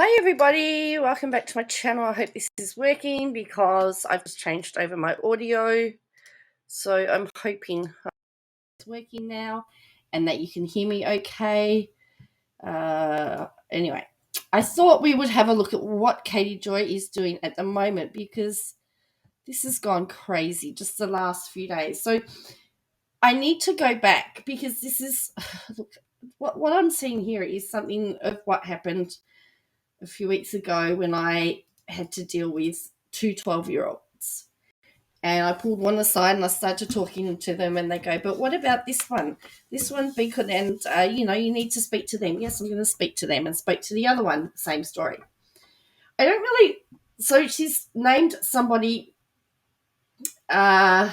Hi everybody, welcome back to my channel. I hope this is working because I've just changed over my audio. So I'm hoping it's working now and that you can hear me okay. Anyway, I thought we would have a look at what Katie Joy is doing at the moment because this has gone crazy just the last few days. So I need to go back because this is, look, what I'm seeing here is something of what happened a few weeks ago when I had to deal with two 12-year-olds. And I pulled one aside and I started talking to them and they go, but what about this one? This one, because and you need to speak to them. Yes, I'm going to speak to them, and spoke to the other one, same story. I don't really, so she's named somebody who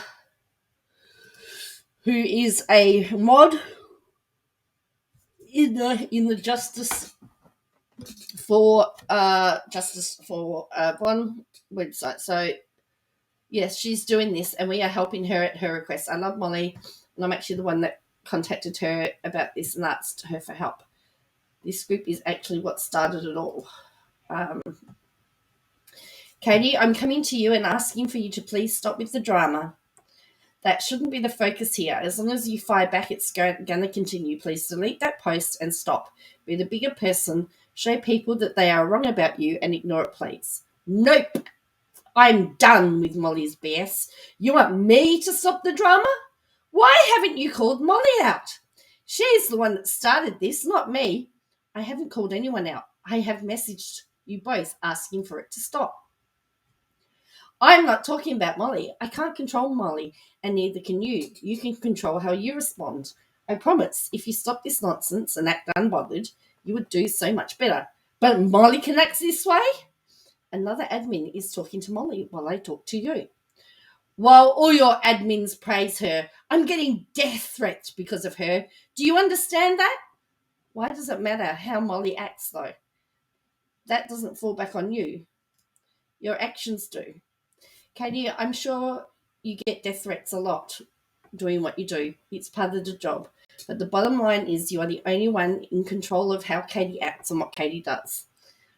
is a mod in the Justice for one website. So yes, she's doing this and we are helping her at her request. I love Molly and I'm actually the one that contacted her about this and asked her for help. This group is actually what started it all. Katie, I'm coming to you and asking for you to please stop with the drama. That shouldn't be the focus here. As long as you fire back, it's going to continue. Please delete that post and stop. Be the bigger person. Show people that they are wrong about you and ignore it, please. Nope. I'm done with Molly's BS. You want me to stop the drama? Why haven't you called Molly out? She's the one that started this, not me. I haven't called anyone out. I have messaged you both asking for it to stop. I'm not talking about Molly. I can't control Molly, and neither can you. You can control how you respond. I promise, if you stop this nonsense and act unbothered, you would do so much better. But Molly can act this way? Another admin is talking to Molly while I talk to you. While all your admins praise her, I'm getting death threats because of her. Do you understand that? Why does it matter how Molly acts, though? That doesn't fall back on you. Your actions do. Katie, I'm sure you get death threats a lot doing what you do. It's part of the job. But the bottom line is you are the only one in control of how Katie acts and what Katie does.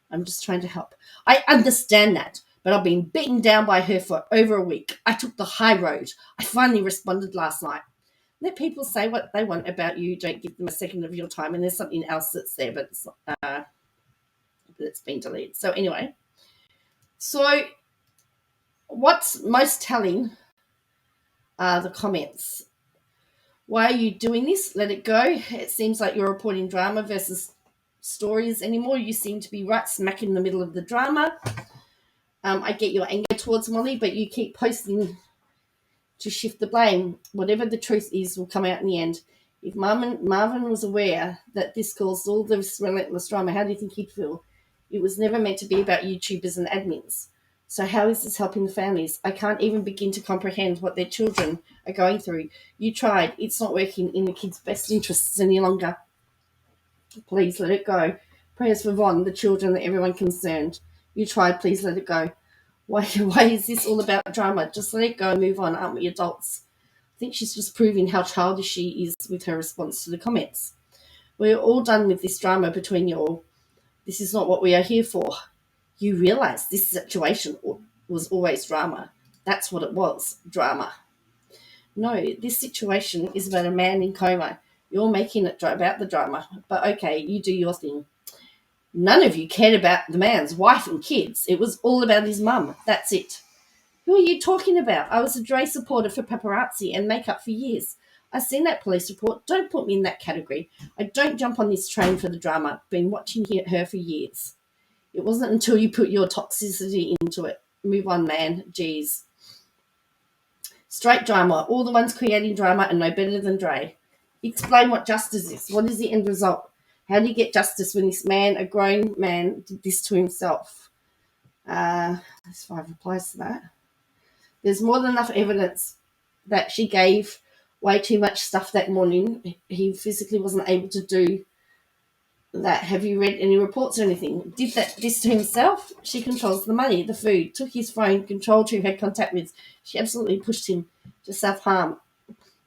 I'm just trying to help. I understand that, but I've been beaten down by her for over a week. I took the high road. I finally responded last night. Let people say what they want about you. Don't give them a second of your time. And there's something else that's there, but it's been deleted. So anyway, what's most telling are the comments. Why are you doing this? Let it go. It seems like you're reporting drama versus stories anymore. You seem to be right smack in the middle of the drama. I get your anger towards Molly, but you keep posting to shift the blame. Whatever the truth is will come out in the end. If Marvin was aware that this caused all this relentless drama, how do you think he'd feel? It was never meant to be about YouTubers and admins. So how is this helping the families? I can't even begin to comprehend what their children are going through. You tried. It's not working in the kids' best interests any longer. Please let it go. Prayers for Von, the children, and everyone concerned. You tried. Please let it go. Why is this all about drama? Just let it go and move on. Aren't we adults? I think she's just proving how childish she is with her response to the comments. We're all done with this drama between you all. This is not what we are here for. You realise this situation was always drama. That's what it was, drama. No, this situation is about a man in coma. You're making it about the drama. But okay, you do your thing. None of you cared about the man's wife and kids. It was all about his mum. That's it. Who are you talking about? I was a Dre supporter for paparazzi and makeup for years. I've seen that police report. Don't put me in that category. I don't jump on this train for the drama. Been watching her for years. It wasn't until you put your toxicity into it. Move on, man. Jeez. Straight drama. All the ones creating drama are no better than Dre. Explain what justice is. What is the end result? How do you get justice when this man, a grown man, did this to himself? There's 5 replies to that. There's more than enough evidence that she gave way too much stuff that morning. He physically wasn't able to do that. Have you read any reports or anything? Did this to himself? She controls the money, the food, took his phone, controlled who had contact with. She absolutely pushed him to self-harm.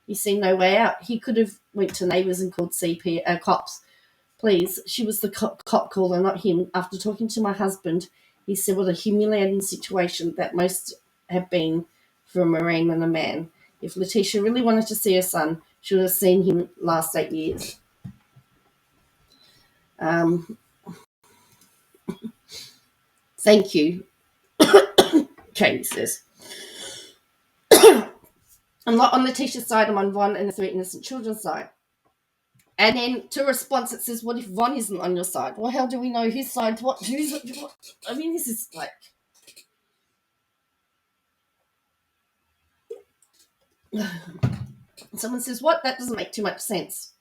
He's seen no way out. He could have went to neighbours and called cops. Please, she was the cop caller, not him. After talking to my husband, he said what a humiliating situation that most have been for a Marine and a man. If Letitia really wanted to see her son, she would have seen him last 8 years. Thank you, Katie says. I'm not on Letitia's side, I'm on Von and the 3 innocent children's side. And then to a response it says, what if Von isn't on your side? Well, how do we know his side? What? I mean, this is like... Someone says, what? That doesn't make too much sense.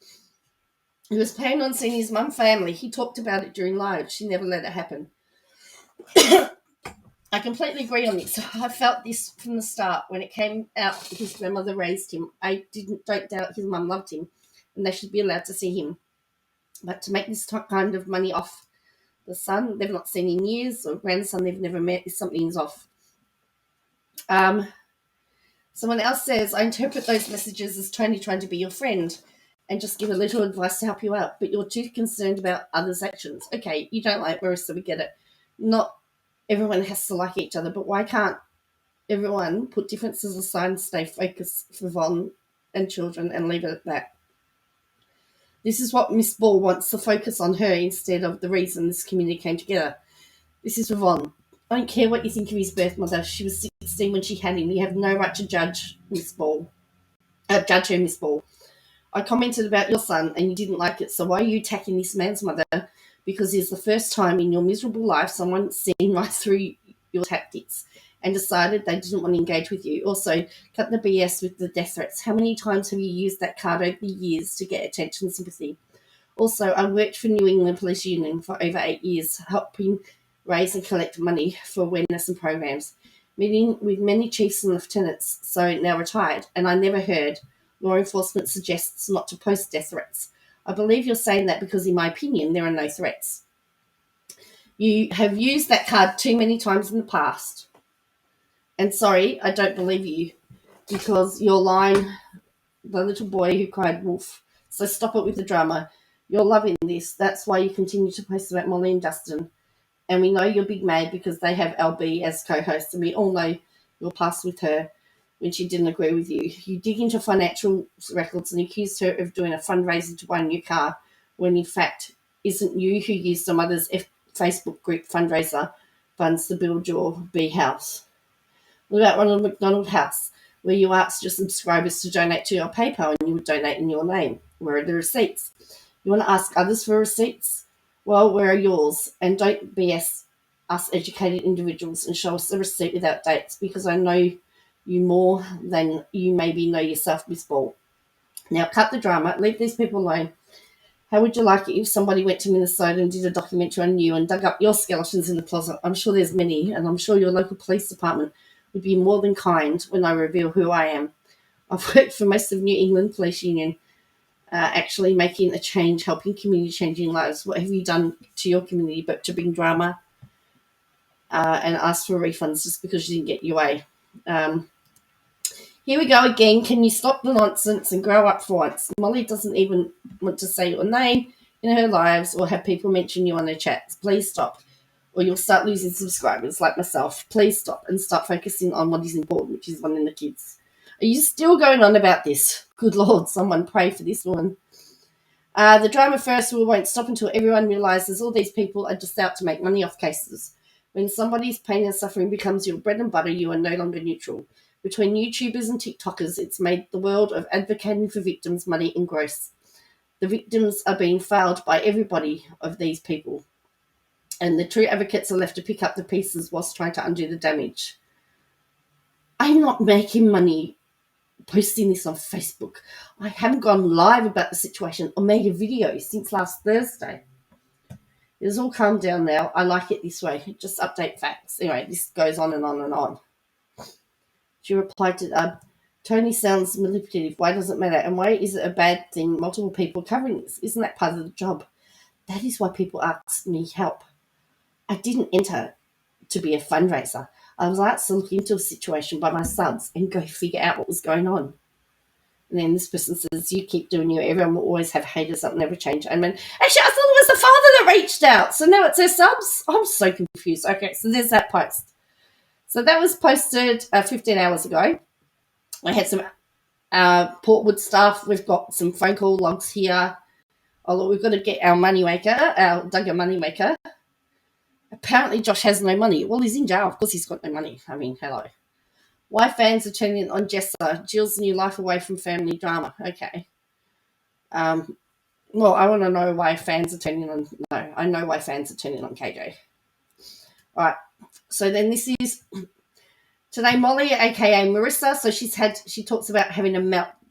He was planning on seeing his mum family. He talked about it during live. She never let it happen. I completely agree on this. I felt this from the start. When it came out his grandmother raised him, I don't doubt his mum loved him and they should be allowed to see him. But to make this kind of money off the son they've not seen in years, or grandson they've never met, is something's off. Someone else says, I interpret those messages as Tony trying to be your friend and just give a little advice to help you out, but you're too concerned about others' actions. Okay, you don't like Marissa, we get it. Not everyone has to like each other, but why can't everyone put differences aside and stay focused for Von and children and leave it at that? This is what Miss Ball wants to focus on her instead of the reason this community came together. This is for Von. I don't care what you think of his birth mother. She was 16 when she had him. You have no right to judge Miss Ball. Judge her, Miss Ball. I commented about your son and you didn't like it, so why are you attacking this man's mother? Because it's the first time in your miserable life someone's seen right through your tactics and decided they didn't want to engage with you. Also, cut the BS with the death threats. How many times have you used that card over the years to get attention and sympathy? Also, I worked for New England Police Union for over 8 years, helping raise and collect money for awareness and programs, meeting with many chiefs and lieutenants, so now retired, and I never heard law enforcement suggests not to post death threats. I believe you're saying that because, in my opinion, there are no threats. You have used that card too many times in the past. And sorry, I don't believe you, because you're lying, the little boy who cried wolf. So stop it with the drama. You're loving this. That's why you continue to post about Molly and Dustin. And we know you're big mad because they have LB as co-host, and we all know your past with her when she didn't agree with you. You dig into financial records and accused her of doing a fundraiser to buy a new car, when in fact isn't you who used some other's Facebook group fundraiser funds to build your B house. What about Ronald McDonald House, where you asked your subscribers to donate to your PayPal and you would donate in your name? Where are the receipts? You want to ask others for receipts? Well, where are yours? And don't BS us educated individuals and show us a receipt without dates, because I know you more than you maybe know yourself, Miss Ball. Now cut the drama. Leave these people alone. How would you like it if somebody went to Minnesota and did a documentary on you and dug up your skeletons in the closet? I'm sure there's many, and I'm sure your local police department would be more than kind when I reveal who I am. I've worked for most of New England Police Union, actually making a change, helping community, changing lives. What have you done to your community but to bring drama and ask for refunds just because you didn't get your way? Here we go again. Can you stop the nonsense and grow up for once? Molly doesn't even want to say your name in her lives or have people mention you on her chats. Please stop, or you'll start losing subscribers like myself. Please stop and start focusing on what is important, which is wanting the kids. Are you still going on about this? Good Lord, someone pray for this woman. The drama festival won't stop until everyone realises all these people are just out to make money off cases. When somebody's pain and suffering becomes your bread and butter, you are no longer neutral. Between YouTubers and TikTokers, it's made the world of advocating for victims muddy and gross. The victims are being failed by everybody of these people, and the true advocates are left to pick up the pieces whilst trying to undo the damage. I'm not making money posting this on Facebook. I haven't gone live about the situation or made a video since last Thursday. It's all calmed down now. I like it this way. Just update facts. Anyway, this goes on and on and on. She replied to, Tony sounds manipulative. Why does it matter? And why is it a bad thing multiple people covering this? Isn't that part of the job? That is why people ask me help. I didn't enter to be a fundraiser. I was asked to look into a situation by my subs and go figure out what was going on. And then this person says, you keep doing you. Everyone will always have haters that will never change. I mean, actually, I thought it was the father that reached out. So now it's her subs. I'm so confused. Okay, so there's that post. So that was posted 15 hours ago. I had some Portwood stuff. We've got some phone call logs here. Oh, look, we've got to get our moneymaker, our Duggar moneymaker. Apparently, Josh has no money. Well, he's in jail. Of course, he's got no money. I mean, hello. Why fans are turning on Jessa? Jill's new life away from family drama. Okay. Well, I want to know why fans are turning on. No, I know why fans are turning on KJ. All right. So then this is today Molly, aka Marissa. So she talks about having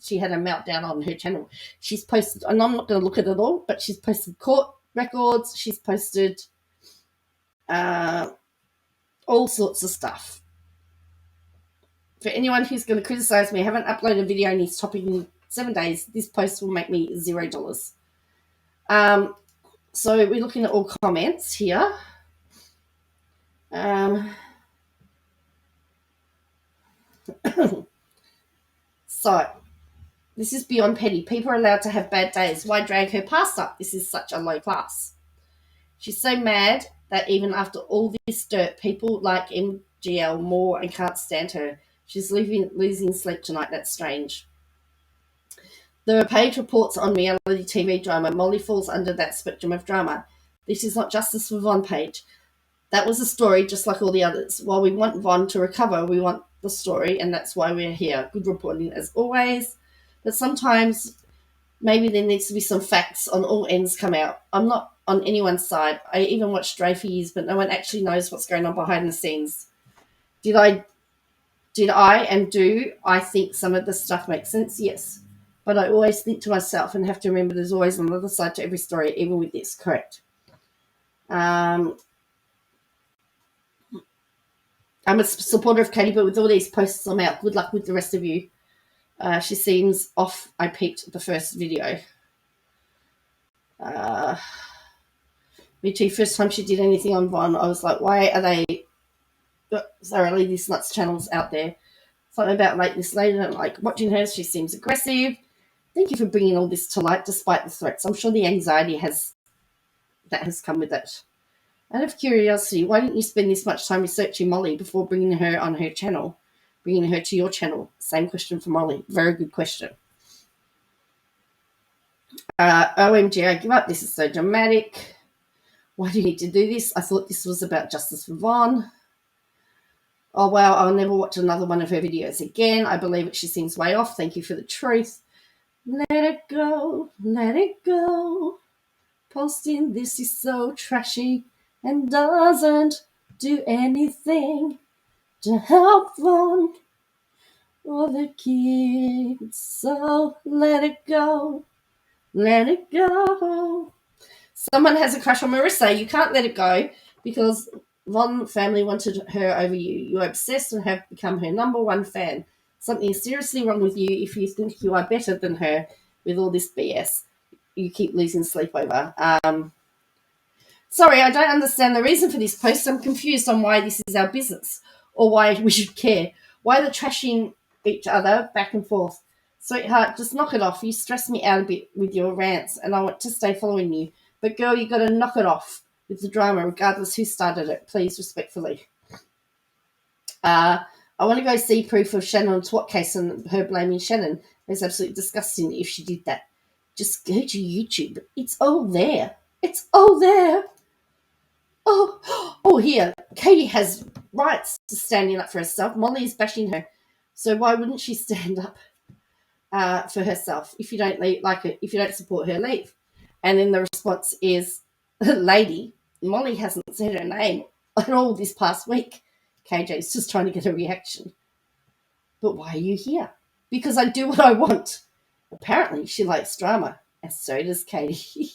she had a meltdown on her channel. She's posted, and I'm not going to look at it all, but she's posted court records. She's posted all sorts of stuff. For anyone who's going to criticize me, I haven't uploaded a video on this topic in 7 days. This post will make me $0. So we're looking at all comments here. So this is beyond petty. People are allowed to have bad days. Why drag her past up? This is such a low class. She's so mad that even after all this dirt, people like MGL more and can't stand her. She's losing sleep tonight. That's strange. The page reports on reality TV drama. Molly falls under that spectrum of drama. This is not justice for Von Page. That was a story just like all the others. While we want Von to recover, we want the story, and that's why we're here. Good reporting as always. But sometimes maybe there needs to be some facts on all ends come out. I'm not on anyone's side. I even watched Stray for years, but no one actually knows what's going on behind the scenes. Did I think some of the stuff makes sense? Yes. But I always think to myself and have to remember there's always another side to every story, even with this. Correct. I'm a supporter of Katie, but with all these posts I'm out. Good luck with the rest of you. She seems off. I peeped the first video. Me too. First time she did anything on Von, I was like, why are they thoroughly these nuts channels out there? Something about like this lady, I don't like watching her. She seems aggressive. Thank you for bringing all this to light, despite the threats. I'm sure the anxiety has come with it. Out of curiosity, why didn't you spend this much time researching Molly before bringing her on her channel, bringing her to your channel? Same question for Molly. Very good question. OMG, I give up. This is so dramatic. Why do you need to do this? I thought this was about justice for Von. Oh, wow, I'll never watch another one of her videos again. I believe it. She seems way off. Thank you for the truth. Let it go. Let it go. Posting this is so trashy and doesn't do anything to help Von or the kids. So let it go. Let it go. Someone has a crush on Marissa. You can't let it go because Von family wanted her over you. You're obsessed and have become her number one fan. Something is seriously wrong with you if you think you are better than her with all this BS you keep losing sleep over. Sorry, I don't understand the reason for this post. I'm confused on why this is our business or why we should care. Why they're trashing each other back and forth. Sweetheart, just knock it off. You stress me out a bit with your rants and I want to stay following you. But girl, you got to knock it off with the drama regardless who started it. Please, respectfully. I want to go see proof of Shannon's what case and her blaming Shannon. It's absolutely disgusting if she did that. Just go to YouTube. It's all there. It's all there. Oh, here. Katie has rights to standing up for herself. Molly is bashing her. So why wouldn't she stand up for herself? If you don't like it, if you don't support her, leave. And then the response is, lady, Molly hasn't said her name at all this past week. KJ's just trying to get a reaction. But why are you here? Because I do what I want. Apparently, she likes drama, and so does Katie.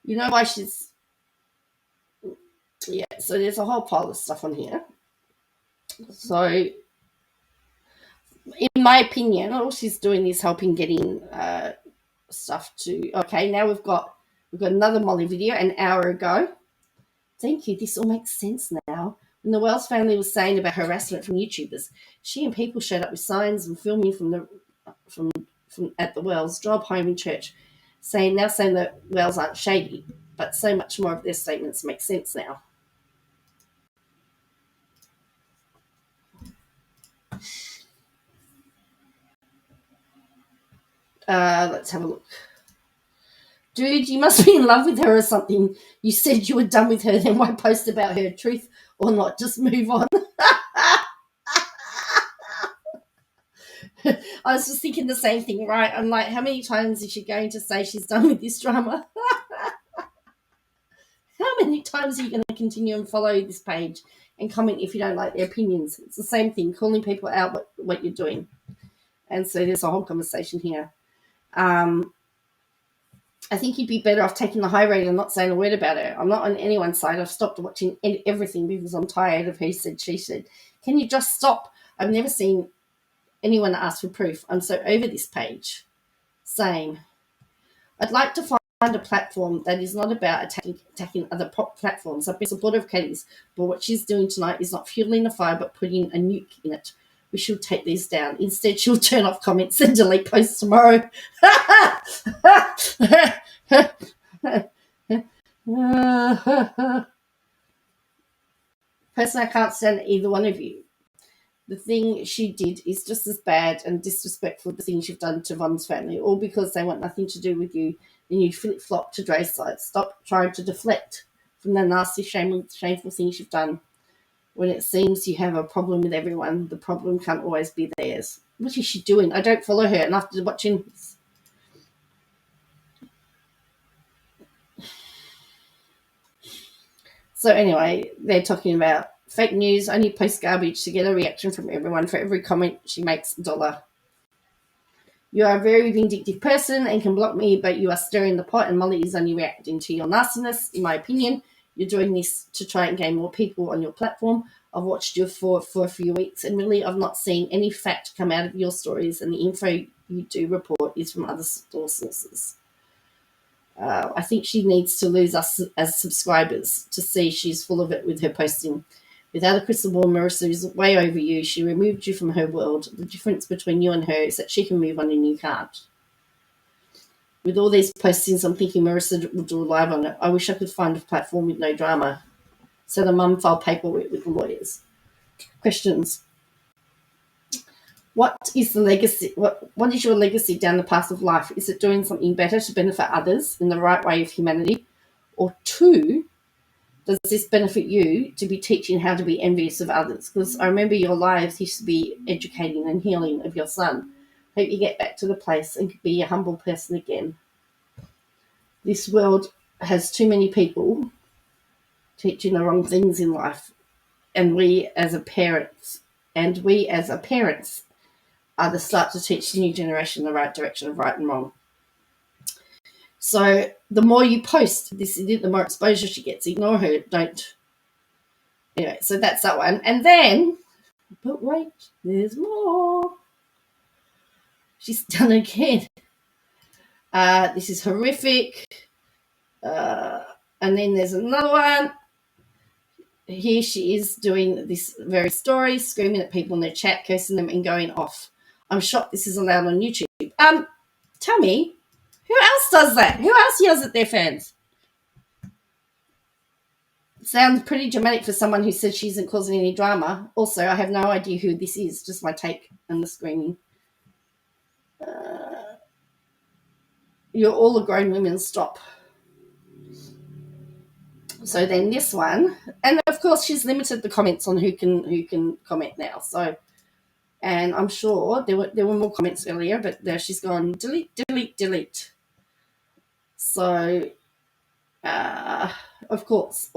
You know why she's... Yeah, so there's a whole pile of stuff on here. So, in my opinion, all she's doing is helping getting stuff to... Okay, now we've got We've got another Molly video an hour ago. Thank you. This all makes sense now. When the Wells family was saying about harassment from YouTubers, she and people showed up with signs and filming from at the Wells job, home, and church, saying that Wells aren't shady, but so much more of their statements make sense now. Let's have a look. Dude, you must be in love with her or something. You said you were done with her, then why post about her? Truth or not, just move on. I was just thinking the same thing, right? I'm like, how many times is she going to say she's done with this drama? How many times are you going to continue and follow this page and comment if you don't like their opinions? It's the same thing, calling people out what you're doing. And so there's a whole conversation here. I think you'd be better off taking the high road and not saying a word about her. I'm not on anyone's side. I've stopped watching everything because I'm tired of he said, she said. Can you just stop? I've never seen anyone ask for proof. I'm so over this page. Same. I'd like to find a platform that is not about attacking other platforms. I've been a supporter of Katie's, but what she's doing tonight is not fueling the fire but putting a nuke in it. We should take these down. Instead, she'll turn off comments and delete posts tomorrow. Personally, I can't stand either one of you. The thing she did is just as bad and disrespectful as the things you've done to Von's family, all because they want nothing to do with you. Then you flip-flop to Dre's side. Stop trying to deflect from the nasty, shameful things you've done. When it seems you have a problem with everyone, the problem can't always be theirs. What is she doing? I don't follow her, and after watching this. So anyway, they're talking about fake news, only post garbage to get a reaction from everyone. For every comment she makes, $1. You are a very vindictive person and can block me, but you are stirring the pot and Molly is only reacting to your nastiness. In my opinion, you're doing this to try and gain more people on your platform. I've watched you for a few weeks and really I've not seen any fact come out of your stories, and the info you do report is from other sources. I think she needs to lose us as subscribers to see she's full of it with her posting. Without a crystal ball, Marissa is way over you. She removed you from her world. The difference between you and her is that she can move on and you can't. With all these postings, I'm thinking Marissa will do a live on it. I wish I could find a platform with no drama. So the mum filed paperwork with the lawyers. Questions. What is the legacy? What is your legacy down the path of life? Is it doing something better to benefit others in the right way of humanity? Or 2, does this benefit you to be teaching how to be envious of others? Because I remember your lives used to be educating and healing of your son. Hope you get back to the place and be a humble person again. This world has too many people teaching the wrong things in life. And we as a parents are the start to teach the new generation the right direction of right and wrong. So the more you post this, the more exposure she gets. Ignore her. Don't. Anyway, so that's that one. And then, but wait, there's more. She's done again. This is horrific. And then there's another one. Here she is doing this very story, screaming at people in their chat, cursing them and going off. I'm shocked this is allowed on YouTube. Tell me, who else does that? Who else yells at their fans? Sounds pretty dramatic for someone who says she isn't causing any drama. Also, I have no idea who this is, just my take and the screaming. You're all a grown women, stop. So then this one, and of course she's limited the comments on who can comment now. So, and I'm sure there were more comments earlier, but there she's gone delete. So, of course,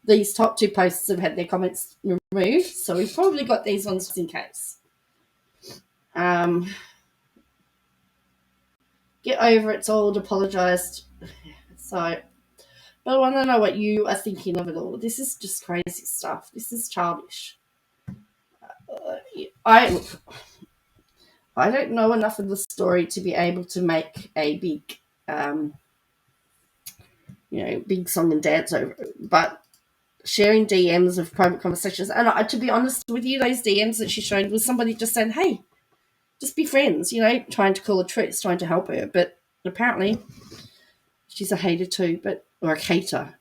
these top 2 posts have had their comments removed. So we've probably got these ones just in case. Get over it's old, apologised. So. But I want to know what you are thinking of it all. This is just crazy stuff. This is childish. I don't know enough of the story to be able to make a big big song and dance over it. But sharing DMs of private conversations, and to be honest with you, those DMs that she showed was somebody just saying, hey, just be friends, trying to call a truce, trying to help her. But apparently she's a hater too, or a hater.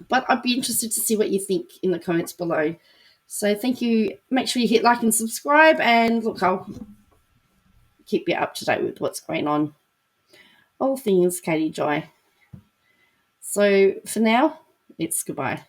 But I'd be interested to see what you think in the comments below. So thank you. Make sure you hit like and subscribe, and look, I'll keep you up to date with what's going on. All things Katie Joy. So for now, it's goodbye.